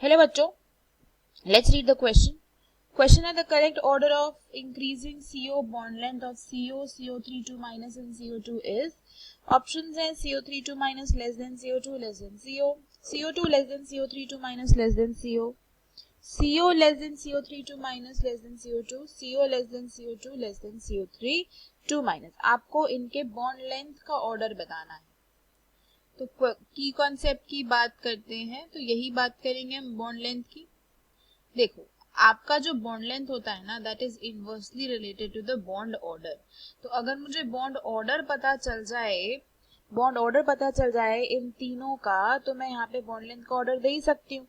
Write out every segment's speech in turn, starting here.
Hello बच्चों, let's read the question. Question है the correct order of increasing CO bond length of CO, CO32 minus and CO2 is. Options है CO32 minus less than CO2 less than CO, CO2 less than CO32 minus less than CO, CO less than CO32 minus less than CO2, CO less than CO2 less than CO32 minus. आपको इनके bond length का order बताना है. तो की concept की बात करते हैं तो यही बात करेंगे हम बॉन्ड लेंथ की. देखो, आपका जो बॉन्ड लेंथ होता है ना, that is inversely related to the bond order. तो अगर मुझे बॉन्ड ऑर्डर पता चल जाए इन तीनों का, तो मैं यहाँ पे बॉन्ड लेंथ का ऑर्डर दे ही सकती हूँ,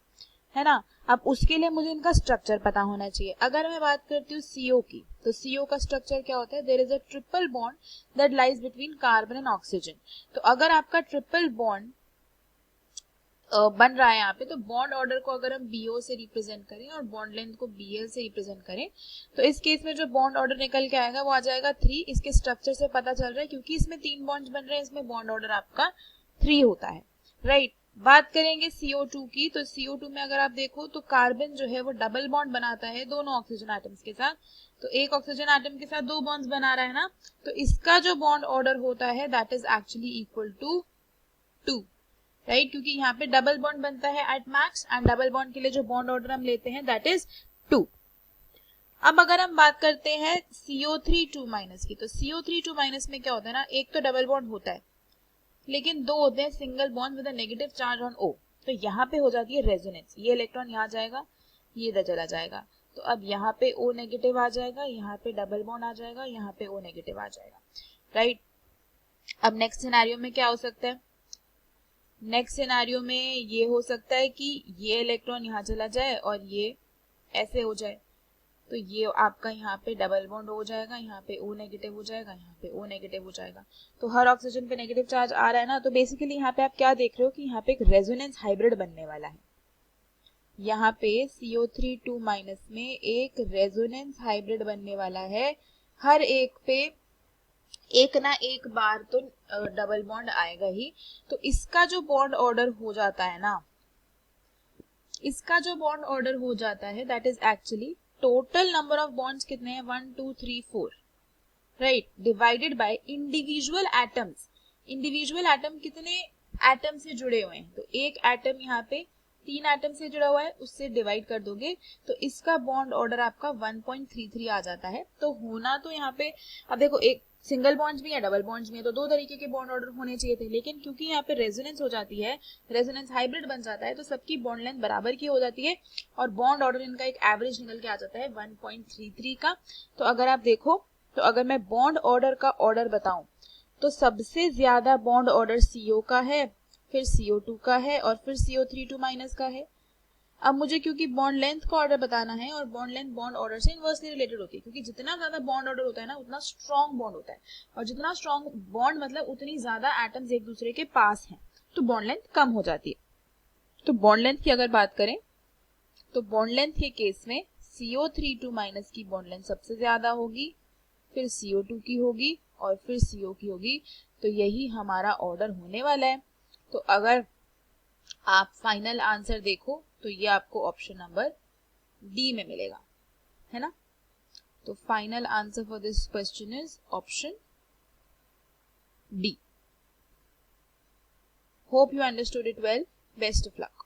है ना. अब उसके लिए मुझे इनका स्ट्रक्चर पता होना चाहिए. अगर मैं बात करती हूँ सीओ की, तो सीओ का स्ट्रक्चर क्या होता है? There is a triple bond that lies between carbon and oxygen. तो अगर आपका ट्रिपल बॉन्ड बन रहा है यहाँ पे, तो बॉन्ड ऑर्डर को अगर हम बीओ से रिप्रेजेंट करें और बॉन्ड लेंथ को बीएल से रिप्रेजेंट करें, तो इस केस में जो बॉन्ड ऑर्डर निकल के आएगा वो आ जाएगा 3. इसके स्ट्रक्चर से पता चल रहा है क्योंकि इसमें 3 बॉन्ड्स बन रहे हैं, इसमें बॉन्ड ऑर्डर आपका 3 होता है, राइट. बात करेंगे CO2 की, तो CO2 में अगर आप देखो तो कार्बन जो है वो डबल बॉन्ड बनाता है दोनों ऑक्सीजन एटम्स के साथ. तो एक ऑक्सीजन एटम के साथ 2 बॉन्ड्स बना रहा है ना, तो इसका जो बॉन्ड ऑर्डर होता है that is actually equal to 2, right. क्योंकि यहाँ पे डबल बॉन्ड बनता है at max and double bond के लिए जो बॉन्ड ऑर्डर हम लेते हैं दैट इज 2. अब अगर हम बात करते हैं CO32 माइनस की, तो CO32 माइनस में क्या होता है ना, एक तो डबल बॉन्ड होता है लेकिन 2 होते हैं single bond with a negative charge on O. तो यहाँ पे हो जाती है रेजोनेंस. ये इलेक्ट्रॉन यहाँ जाएगा, ये इधर चला जाएगा, तो अब यहाँ पे O नेगेटिव आ जाएगा, यहाँ पे डबल बॉन्ड आ जाएगा, यहाँ पे O नेगेटिव आ जाएगा, राइट. अब नेक्स्ट सिनेरियो में क्या हो सकता है? नेक्स्ट सिनेरियो में ये हो सकता है कि ये इलेक्ट्रॉन यहाँ चला जाए और ये ऐसे हो जाए, तो ये आपका यहाँ पे डबल बॉन्ड हो जाएगा, यहाँ पे O नेगेटिव हो जाएगा, यहाँ पे O नेगेटिव हो जाएगा. तो हर ऑक्सीजन पे नेगेटिव चार्ज आ रहा है ना, तो बेसिकली यहाँ पे आप क्या देख रहे हो कि यहाँ पे एक रेजोनेंस हाइब्रिड बनने वाला है. यहाँ पे CO32 माइनस में एक रेजोनेंस हाइब्रिड बनने वाला है. हर एक पे एक ना एक बार तो डबल बॉन्ड आएगा ही. तो इसका जो बॉन्ड ऑर्डर हो जाता है ना, इसका जो बॉन्ड ऑर्डर हो जाता है that is actually total number of bonds कितने हैं, 1 2 3 4, right, divided by individual atoms. Individual atom कितने एटम से जुड़े हुए हैं, तो एक एटम यहाँ पे 3 एटम से जुड़ा हुआ है, उससे डिवाइड कर दोगे तो इसका बॉन्ड ऑर्डर आपका 1.33 आ जाता है. तो होना तो यहाँ पे, अब देखो, एक सिंगल बॉन्ड्स भी है, डबल बॉन्ड्स भी है, तो 2 तरीके के बॉन्ड ऑर्डर होने चाहिए थे, लेकिन क्योंकि यहाँ पे रेजोनेंस हो जाती है, रेजोनेंस हाइब्रिड बन जाता है, तो सबकी बॉन्ड लेंथ बराबर की हो जाती है और बॉन्ड ऑर्डर इनका एक एवरेज निकल के आ जाता है 1.33 का. तो अगर आप देखो, तो अगर मैं बॉन्ड ऑर्डर का ऑर्डर बताऊं, तो सबसे ज्यादा बॉन्ड ऑर्डर CO का है, फिर CO2 का है और फिर CO32 माइनस का है. अब मुझे क्योंकि बॉन्ड लेंथ का ऑर्डर बताना है, और बॉन्ड लेंथ बॉन्ड ऑर्डर से इनवर्सली रिलेटेड होती है, क्योंकि जितना ज्यादा बॉन्ड ऑर्डर होता है ना उतना स्ट्रॉन्ग बॉन्ड होता है, और जितना स्ट्रॉन्ग बॉन्ड मतलब उतनी ज्यादा एटम्स एक दूसरे के पास हैं, तो बॉन्ड लेंथ कम हो जाती है. तो बॉन्ड लेंथ की अगर बात करें, तो बॉन्ड लेंथ के केस में CO32 माइनस की बॉन्ड लेंथ सबसे ज्यादा होगी, फिर CO2 की होगी और फिर CO की होगी. तो यही हमारा ऑर्डर होने वाला है. तो अगर आप फाइनल आंसर देखो तो ये आपको ऑप्शन नंबर डी में मिलेगा, है ना. तो final answer for this question is option D. Hope you understood it well. Best of luck.